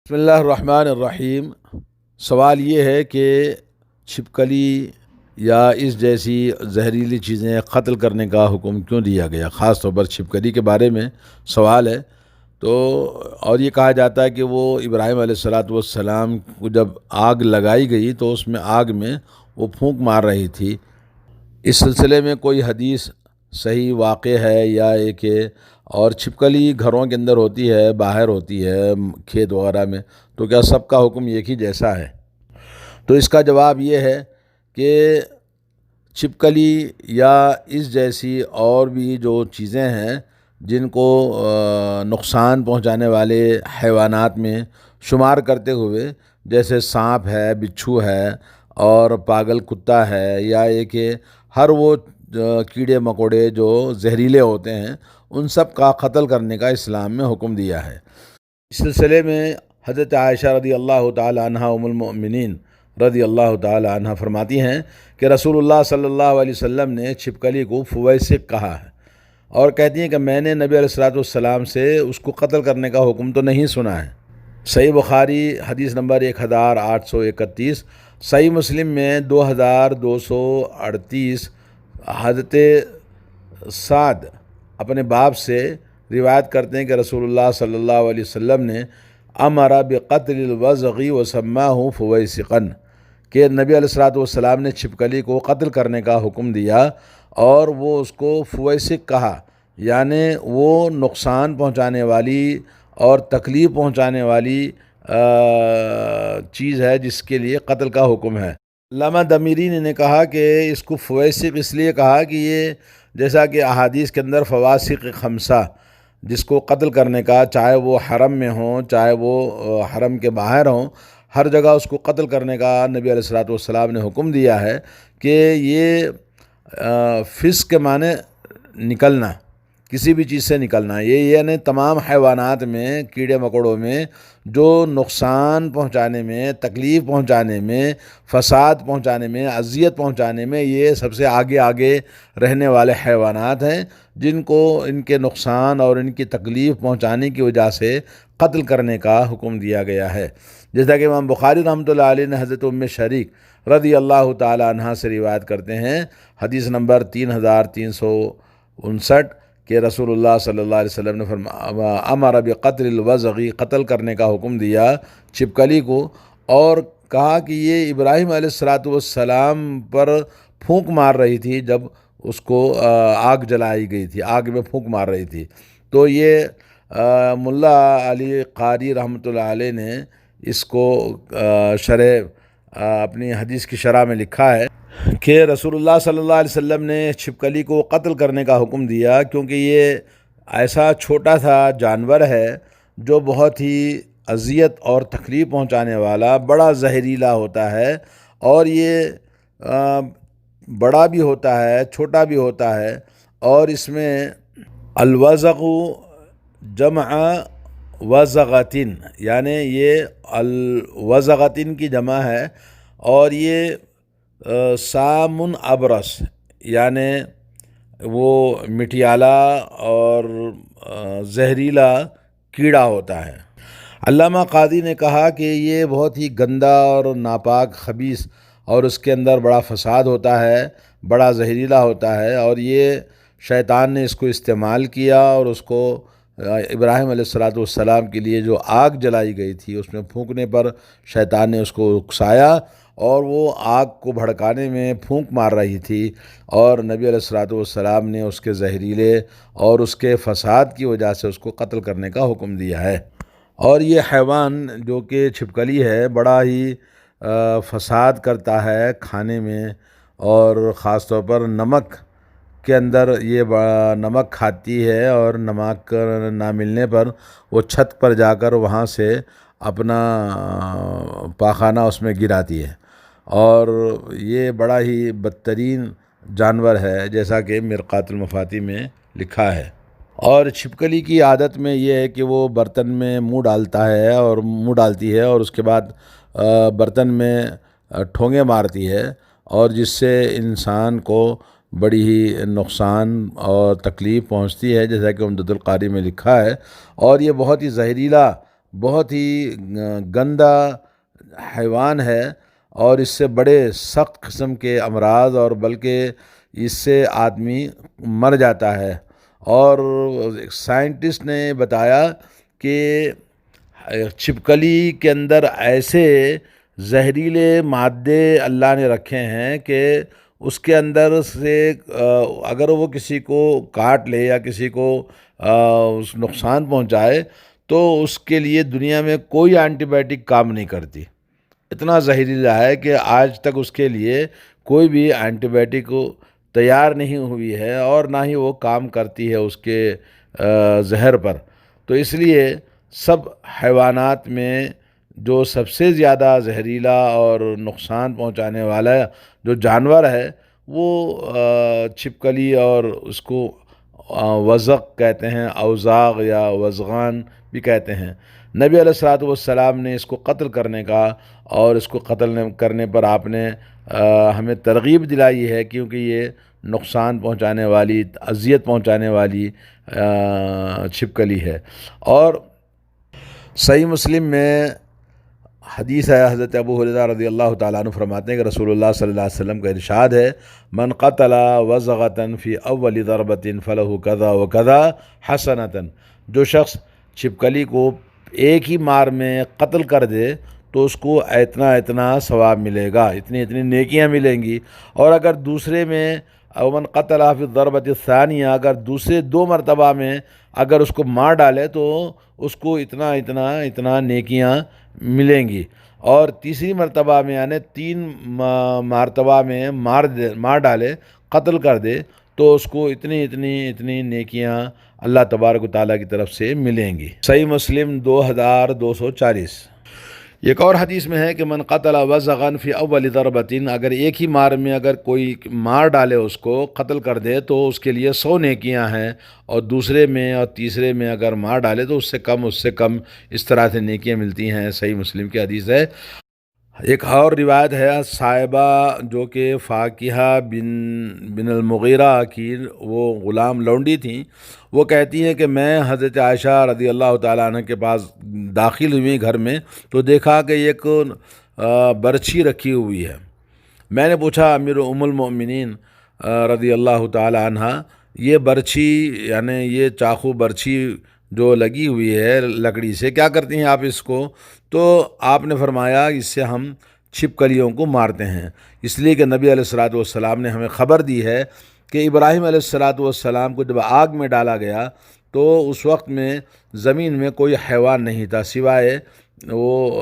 بسم اللہ الرحمن الرحیم۔ سوال یہ ہے کہ چھپکلی یا اس جیسی زہریلی چیزیں قتل کرنے کا حکم کیوں دیا گیا؟ خاص طور پر چھپکلی کے بارے میں سوال ہے۔ تو اور یہ کہا جاتا ہے کہ وہ ابراہیم علیہ السلام کو جب آگ لگائی گئی تو اس میں آگ میں وہ پھونک مار رہی تھی۔ اس سلسلے میں کوئی حدیث صحیح واقع ہے یا یہ کہ اور چھپکلی گھروں کے اندر ہوتی ہے، باہر ہوتی ہے، کھیت وغیرہ میں، تو کیا سب کا حکم ایک ہی جیسا ہے؟ تو اس کا جواب یہ ہے کہ چھپکلی یا اس جیسی اور بھی جو چیزیں ہیں جن کو نقصان پہنچانے والے حیوانات میں شمار کرتے ہوئے، جیسے سانپ ہے، بچھو ہے اور پاگل کتا ہے، یا یہ کہ ہر وہ کیڑے مکوڑے جو زہریلے ہوتے ہیں، ان سب کا قتل کرنے کا اسلام میں حکم دیا ہے۔ اس سلسلے میں حضرت عائشہ رضی اللہ تعالی عنہ ام المؤمنین رضی اللہ تعالی عنہ فرماتی ہیں کہ رسول اللہ صلی اللہ علیہ وسلم نے چھپکلی کو فویسق کہا ہے، اور کہتی ہیں کہ میں نے نبی علیہ السلام سے اس کو قتل کرنے کا حکم تو نہیں سنا ہے۔ صحیح بخاری حدیث نمبر 1831، صحیح مسلم میں 2238، حضرت سعد اپنے باپ سے روایت کرتے ہیں کہ رسول اللہ صلی اللہ علیہ وسلم نے امر بقتل الوزغ وسماہ فویسقا، کہ نبی علیہ السلام نے چھپکلی کو قتل کرنے کا حکم دیا اور وہ اس کو فویسق کہا، یعنی وہ نقصان پہنچانے والی اور تکلیف پہنچانے والی چیز ہے جس کے لیے قتل کا حکم ہے۔ علامہ دمیری نے کہا کہ اس کو فویسق اس لیے کہا کہ یہ جیسا کہ احادیث کے اندر فواسق خمسہ، جس کو قتل کرنے کا، چاہے وہ حرم میں ہوں چاہے وہ حرم کے باہر ہوں، ہر جگہ اس کو قتل کرنے کا نبی علیہ السلام نے حکم دیا ہے کہ یہ فسق کے معنی نکلنا، کسی بھی چیز سے نکلنا، یہ یعنی تمام حیوانات میں، کیڑے مکوڑوں میں جو نقصان پہنچانے میں، تکلیف پہنچانے میں، فساد پہنچانے میں، اذیت پہنچانے میں یہ سب سے آگے رہنے والے حیوانات ہیں، جن کو ان کے نقصان اور ان کی تکلیف پہنچانے کی وجہ سے قتل کرنے کا حکم دیا گیا ہے۔ جیسا کہ امام بخاری رحمۃ اللہ علیہ نے حضرت ام شریک رضی اللہ تعالی عنہ سے روایت کرتے ہیں، حدیث نمبر 3359، کہ رسول اللہ صلی اللہ علیہ وسلم نے امر بقتل الوزغ، قتل کرنے کا حکم دیا چھپکلی کو، اور کہا کہ یہ ابراہیم علیہ السلام پر پھونک مار رہی تھی جب اس کو آگ جلائی گئی تھی، آگ میں پھونک مار رہی تھی۔ تو یہ ملا علی قاری رحمۃ اللہ علیہ نے اس کو اپنی حدیث کی شرح میں لکھا ہے کہ رسول اللہ صلی اللہ علیہ وسلم نے چھپکلی کو قتل کرنے کا حکم دیا کیونکہ یہ ایسا چھوٹا سا جانور ہے جو بہت ہی اذیت اور تکلیف پہنچانے والا، بڑا زہریلا ہوتا ہے، اور یہ بڑا بھی ہوتا ہے، چھوٹا بھی ہوتا ہے، اور اس میں الوزغ جمع وزغتن، یعنی یہ الوزغتن کی جمع ہے، اور یہ سامن ابرس، یعنی وہ مٹیالہ اور زہریلا کیڑا ہوتا ہے۔ علامہ قاضی نے کہا کہ یہ بہت ہی گندا اور ناپاک، خبیث، اور اس کے اندر بڑا فساد ہوتا ہے، بڑا زہریلا ہوتا ہے، اور یہ شیطان نے اس کو استعمال کیا اور اس کو ابراہیم علیہ السلام کے لیے جو آگ جلائی گئی تھی اس میں پھونکنے پر شیطان نے اس کو اکسایا، اور وہ آگ کو بھڑکانے میں پھونک مار رہی تھی، اور نبی علیہ السلام نے اس کے زہریلے اور اس کے فساد کی وجہ سے اس کو قتل کرنے کا حکم دیا ہے۔ اور یہ حیوان جو کہ چھپکلی ہے بڑا ہی فساد کرتا ہے کھانے میں، اور خاص طور پر نمک کے اندر یہ نمک کھاتی ہے، اور نمک نہ ملنے پر وہ چھت پر جا کر وہاں سے اپنا پاخانہ اس میں گراتی ہے، اور یہ بڑا ہی بدترین جانور ہے جیسا کہ مرقات المفاتیح میں لکھا ہے۔ اور چھپکلی کی عادت میں یہ ہے کہ وہ برتن میں منہ ڈالتی ہے اور اس کے بعد برتن میں ٹھونگے مارتی ہے، اور جس سے انسان کو بڑی ہی نقصان اور تکلیف پہنچتی ہے، جیسا کہ عمدۃ القاری میں لکھا ہے، اور یہ بہت ہی زہریلا بہت ہی گندا حیوان ہے، اور اس سے بڑے سخت قسم کے امراض، اور بلکہ اس سے آدمی مر جاتا ہے۔ اور سائنٹسٹ نے بتایا کہ چھپکلی کے اندر ایسے زہریلے مادے اللہ نے رکھے ہیں کہ اس کے اندر سے اگر وہ کسی کو کاٹ لے یا کسی کو اس نقصان پہنچائے تو اس کے لیے دنیا میں کوئی اینٹی بائیوٹک کام نہیں کرتی۔ اتنا زہریلا ہے کہ آج تک اس کے لیے کوئی بھی اینٹی بائیوٹک تیار نہیں ہوئی ہے، اور نہ ہی وہ کام کرتی ہے اس کے زہر پر۔ تو اس لیے سب حیوانات میں جو سب سے زیادہ زہریلا اور نقصان پہنچانے والا جو جانور ہے وہ چھپکلی، اور اس کو وزغ کہتے ہیں، اوزاغ یا وزغان بھی کہتے ہیں۔ نبی علیہ الصلوۃ والسلام نے اس کو قتل کرنے کا، اور اس کو قتل کرنے پر آپ نے ہمیں ترغیب دلائی ہے، کیونکہ یہ نقصان پہنچانے والی، اذیت پہنچانے والی چھپکلی ہے۔ اور صحیح مسلم میں حدیث ہے، حضرت ابو ہریرہ رضی اللہ تعالیٰ عنہ فرماتے ہیں کہ رسول اللہ صلی اللہ علیہ وسلم کا ارشاد ہے، من قتل وزغة فی اول ضربة فلہ کذا و کذا حسنة، جو شخص چھپکلی کو ایک ہی مار میں قتل کر دے تو اس کو اتنا اتنا ثواب ملے گا، اتنی اتنی نیکیاں ملیں گی۔ اور اگر دوسرے میں ومن قتل فی الضربۃ الثانیہ، اگر دوسرے 2 مرتبہ میں اگر اس کو مار ڈالے تو اس کو اتنا اتنا اتنا نیکیاں ملیں گی، اور تیسری مرتبہ میں یعنی 3 مرتبہ میں مار ڈالے، قتل کر دے تو اس کو اتنی اتنی اتنی نیکیاں اللہ تبارک و تعالیٰ کی طرف سے ملیں گی۔ صحیح مسلم 2240۔ ایک اور حدیث میں ہے کہ من قتل وزغا فی اول ضربۃ، اگر ایک ہی مار میں اگر کوئی مار ڈالے، اس کو قتل کر دے تو اس کے لیے 100 نیکیاں ہیں، اور دوسرے میں اور تیسرے میں اگر مار ڈالے تو اس سے کم اس طرح سے نیکیاں ملتی ہیں۔ صحیح مسلم کی حدیث ہے۔ ایک اور روایت ہے، صاحبہ جو کہ فاکہہ بن المغیرہ کی وہ غلام لونڈی تھیں، وہ کہتی ہیں کہ میں حضرت عائشہ رضی اللہ تعالیٰ عنہ کے پاس داخل ہوئی گھر میں، تو دیکھا کہ ایک برچھی رکھی ہوئی ہے۔ میں نے پوچھا امیر ام المؤمنین رضی اللہ تعالیٰ عنہ، یہ برچھی یعنی یہ چاقو برچھی جو لگی ہوئی ہے لکڑی سے، کیا کرتی ہیں آپ اس کو؟ تو آپ نے فرمایا اس سے ہم چھپکلیوں کو مارتے ہیں، اس لیے کہ نبی علیہ الصلوۃ والسلام نے ہمیں خبر دی ہے کہ ابراہیم علیہ الصلوۃ والسلام کو جب آگ میں ڈالا گیا تو اس وقت میں زمین میں کوئی حیوان نہیں تھا سوائے وہ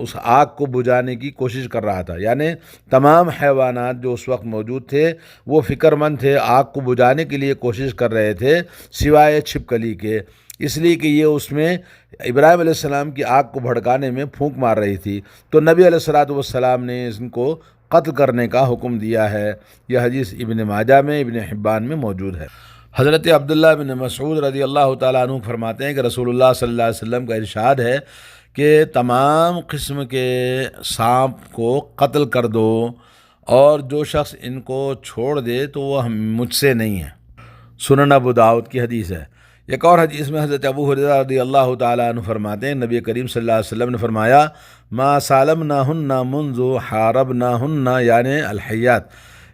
اس آگ کو بجھانے کی کوشش کر رہا تھا، یعنی تمام حیوانات جو اس وقت موجود تھے وہ فکر مند تھے، آگ کو بجھانے کے لیے کوشش کر رہے تھے سوائے چھپکلی کے، اس لیے کہ یہ اس میں ابراہیم علیہ السلام کی آگ کو بھڑکانے میں پھونک مار رہی تھی، تو نبی علیہ الصلوۃ والسلام نے ان کو قتل کرنے کا حکم دیا ہے۔ یہ حدیث ابن ماجہ میں، ابن حبان میں موجود ہے۔ حضرت عبداللہ بن مسعود رضی اللہ تعالیٰ عنہ فرماتے ہیں کہ رسول اللہ صلی اللہ علیہ وسلم کا ارشاد ہے کہ تمام قسم کے سانپ کو قتل کر دو، اور جو شخص ان کو چھوڑ دے تو وہ مجھ سے نہیں ہے۔ سنن ابو داؤد کی حدیث ہے۔ ایک اور حدیث میں حضرت ابو ہریرہ رضی اللہ تعالیٰ عنہ فرماتے ہیں، نبی کریم صلی اللہ علیہ وسلم نے فرمایا، ما سالمناہن منذ حاربناہن، یعنی الحیات،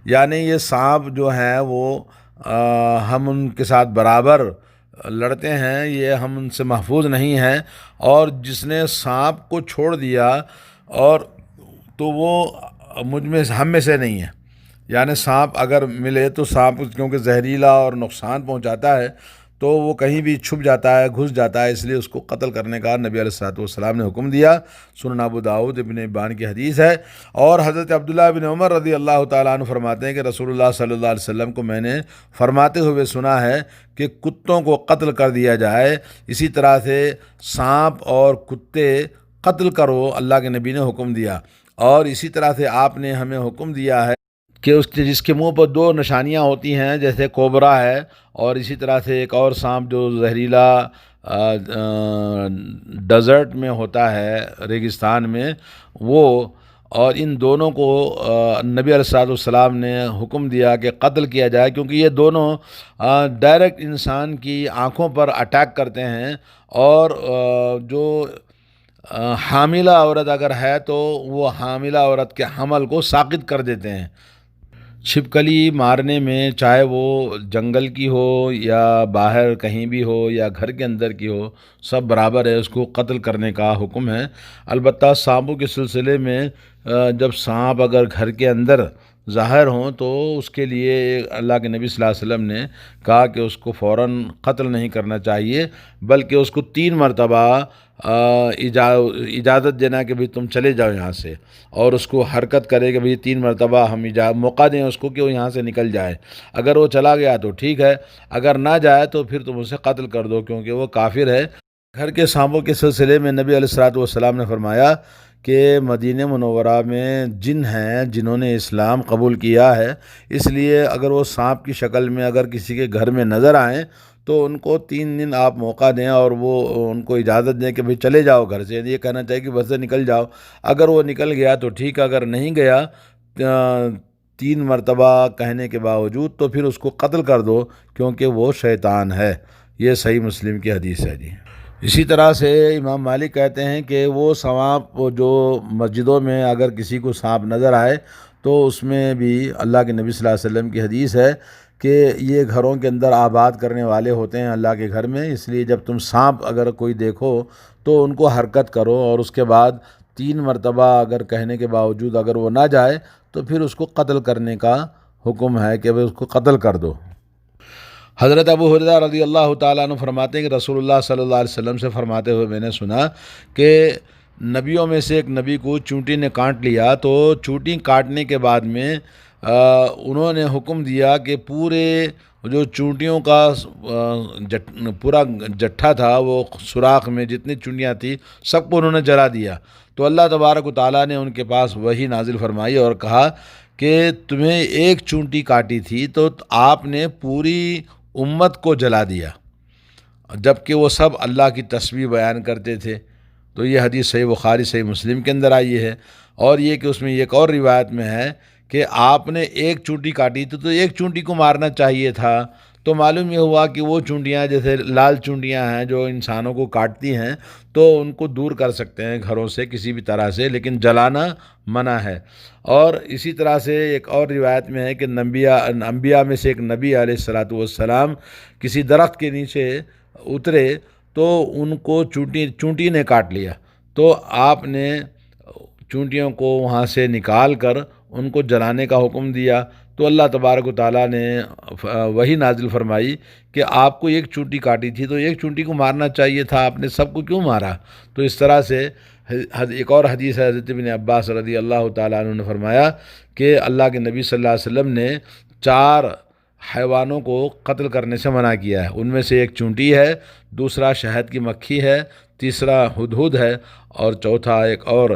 یعنی یہ سانپ جو ہیں وہ ہم ان کے ساتھ برابر لڑتے ہیں، یہ ہم ان سے محفوظ نہیں ہیں، اور جس نے سانپ کو چھوڑ دیا اور تو وہ ہم میں سے نہیں ہے۔ یعنی سانپ اگر ملے تو سانپ کیونکہ زہریلا اور نقصان پہنچاتا ہے تو وہ کہیں بھی چھپ جاتا ہے، گھس جاتا ہے، اس لیے اس کو قتل کرنے کا نبی علیہ الصلوۃ والسلام نے حکم دیا۔ سنن ابو داؤد ابن حبان کی حدیث ہے۔ اور حضرت عبداللہ بن عمر رضی اللہ تعالیٰ عنہ فرماتے ہیں کہ رسول اللہ صلی اللہ علیہ وسلم کو میں نے فرماتے ہوئے سنا ہے کہ کتوں کو قتل کر دیا جائے، اسی طرح سے سانپ اور کتے قتل کرو، اللہ کے نبی نے حکم دیا۔ اور اسی طرح سے آپ نے ہمیں حکم دیا ہے کہ جس کے منہ پر 2 نشانیاں ہوتی ہیں، جیسے کوبرا ہے، اور اسی طرح سے ایک اور سانپ جو زہریلا ڈیزرٹ میں ہوتا ہے، ریگستان میں، وہ اور ان دونوں کو نبی علیہ السلام نے حکم دیا کہ قتل کیا جائے، کیونکہ یہ دونوں ڈائریکٹ انسان کی آنکھوں پر اٹیک کرتے ہیں، اور جو حاملہ عورت اگر ہے تو وہ حاملہ عورت کے حمل کو ساقط کر دیتے ہیں۔ چھپکلی مارنے میں چاہے وہ جنگل کی ہو یا باہر کہیں بھی ہو یا گھر کے اندر کی ہو، سب برابر ہے، اس کو قتل کرنے کا حکم ہے۔ البتہ سانپوں کے سلسلے میں جب سانپ اگر گھر کے اندر ظاہر ہوں تو اس کے لیے اللہ کے نبی صلی اللہ علیہ وسلم نے کہا کہ اس کو فوراً قتل نہیں کرنا چاہیے، بلکہ اس کو 3 مرتبہ اجازت دینا کہ بھئی تم چلے جاؤ یہاں سے، اور اس کو حرکت کرے کہ بھئی 3 مرتبہ ہم موقع دیں اس کو کہ وہ یہاں سے نکل جائے۔ اگر وہ چلا گیا تو ٹھیک ہے، اگر نہ جائے تو پھر تم اسے قتل کر دو، کیونکہ وہ کافر ہے۔ گھر کے سانپوں کے سلسلے میں نبی علیہ السلام نے فرمایا کہ مدینہ منورہ میں جن ہیں جنہوں نے اسلام قبول کیا ہے، اس لیے اگر وہ سانپ کی شکل میں اگر کسی کے گھر میں نظر آئیں تو ان کو 3 دن آپ موقع دیں اور وہ ان کو اجازت دیں کہ بھئی چلے جاؤ گھر سے، یہ کہنا چاہیے کہ بس سے نکل جاؤ۔ اگر وہ نکل گیا تو ٹھیک، اگر نہیں گیا 3 مرتبہ کہنے کے باوجود تو پھر اس کو قتل کر دو، کیونکہ وہ شیطان ہے۔ یہ صحیح مسلم کی حدیث ہے جی۔ اسی طرح سے امام مالک کہتے ہیں کہ وہ سانپ جو مسجدوں میں اگر کسی کو سانپ نظر آئے تو اس میں بھی اللہ کے نبی صلی اللہ علیہ وسلم کی حدیث ہے کہ یہ گھروں کے اندر آباد کرنے والے ہوتے ہیں اللہ کے گھر میں، اس لیے جب تم سانپ اگر کوئی دیکھو تو ان کو حرکت کرو، اور اس کے بعد 3 مرتبہ اگر کہنے کے باوجود اگر وہ نہ جائے تو پھر اس کو قتل کرنے کا حکم ہے کہ اس کو قتل کر دو۔ حضرت ابو ہریرہ رضی اللہ تعالیٰ عنہ فرماتے ہیں کہ رسول اللہ صلی اللہ علیہ وسلم سے فرماتے ہوئے میں نے سنا کہ نبیوں میں سے ایک نبی کو چونٹی نے کاٹ لیا، تو چونٹی کاٹنے کے بعد میں انہوں نے حکم دیا کہ پورے جو چونٹیوں کا پورا جٹھا تھا، وہ سوراخ میں جتنی چونٹیاں تھیں سب کو انہوں نے جلا دیا۔ تو اللہ تبارک و تعالیٰ نے ان کے پاس وحی نازل فرمائی اور کہا کہ تمہیں ایک چونٹی کاٹی تھی تو آپ نے پوری امت کو جلا دیا، جبکہ وہ سب اللہ کی تسبیح بیان کرتے تھے۔ تو یہ حدیث صحیح بخاری صحیح مسلم کے اندر آئی ہے، اور یہ کہ اس میں ایک اور روایت میں ہے کہ آپ نے ایک چونٹی کاٹی تھی تو ایک چونٹی کو مارنا چاہیے تھا۔ تو معلوم یہ ہوا کہ وہ چونٹیاں جیسے لال چونٹیاں ہیں جو انسانوں کو کاٹتی ہیں تو ان کو دور کر سکتے ہیں گھروں سے کسی بھی طرح سے، لیکن جلانا منع ہے۔ اور اسی طرح سے ایک اور روایت میں ہے کہ انبیاء میں سے ایک نبی علیہ السلام کسی درخت کے نیچے اترے تو ان کو چونٹی نے کاٹ لیا، تو آپ نے چونٹیوں کو وہاں سے نکال کر ان کو جلانے کا حکم دیا۔ تو اللہ تبارک و تعالیٰ نے وہی نازل فرمائی کہ آپ کو ایک چونٹی کاٹی تھی تو ایک چونٹی کو مارنا چاہیے تھا، آپ نے سب کو کیوں مارا؟ تو اس طرح سے ایک اور حدیث ہے، حضرت ابن عباس رضی اللہ تعالیٰ عنہ نے فرمایا کہ اللہ کے نبی صلی اللہ علیہ وسلم نے 4 حیوانوں کو قتل کرنے سے منع کیا ہے۔ ان میں سے ایک چونٹی ہے، دوسرا شہد کی مکھی ہے، تیسرا ہدہد ہے، اور چوتھا ایک اور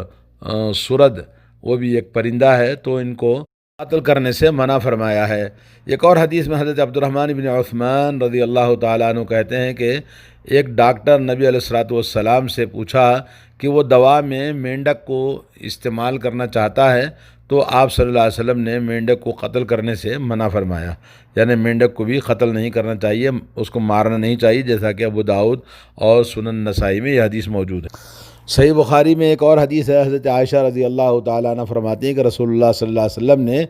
سرد، وہ بھی ایک پرندہ ہے، تو ان کو قتل کرنے سے منع فرمایا ہے۔ ایک اور حدیث میں حضرت عبد الرحمن بن عثمان رضی اللہ تعالیٰ عنہ کہتے ہیں کہ ایک ڈاکٹر نبی علیہ السلام سے پوچھا کہ وہ دوا میں مینڈک کو استعمال کرنا چاہتا ہے، تو آپ صلی اللہ علیہ وسلم نے مینڈک کو قتل کرنے سے منع فرمایا، یعنی مینڈک کو بھی قتل نہیں کرنا چاہیے، اس کو مارنا نہیں چاہیے، جیسا کہ ابو داؤد اور سنن نسائی میں یہ حدیث موجود ہے۔ صحیح بخاری میں ایک اور حدیث ہے، حضرت عائشہ رضی اللہ تعالیٰ عنہ فرماتی ہیں کہ رسول اللہ صلی اللہ علیہ وسلم نے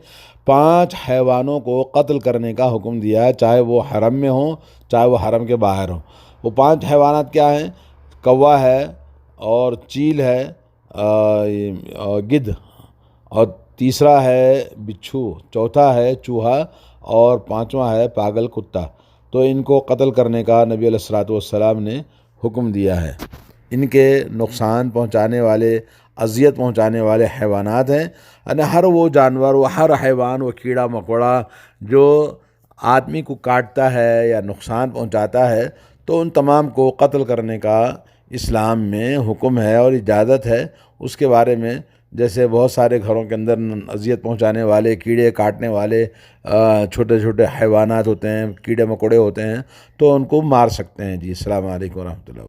5 حیوانوں کو قتل کرنے کا حکم دیا ہے، چاہے وہ حرم میں ہوں چاہے وہ حرم کے باہر ہوں۔ وہ 5 حیوانات کیا ہیں؟ کوا ہے، اور چیل ہے، گدھ، اور تیسرا ہے بچھو، چوتھا ہے چوہا، اور 5واں ہے پاگل کتا۔ تو ان کو قتل کرنے کا نبی علیہ السلام نے حکم دیا ہے۔ ان کے نقصان پہنچانے والے، اذیت پہنچانے والے حیوانات ہیں، یعنی ہر وہ جانور، وہ ہر حیوان، وہ کیڑا مکوڑا جو آدمی کو کاٹتا ہے یا نقصان پہنچاتا ہے، تو ان تمام کو قتل کرنے کا اسلام میں حکم ہے اور اجازت ہے۔ اس کے بارے میں جیسے بہت سارے گھروں کے اندر اذیت پہنچانے والے، کیڑے کاٹنے والے چھوٹے چھوٹے حیوانات ہوتے ہیں، کیڑے مکوڑے ہوتے ہیں، تو ان کو مار سکتے ہیں جی۔ السلام علیکم ورحمۃ اللہ۔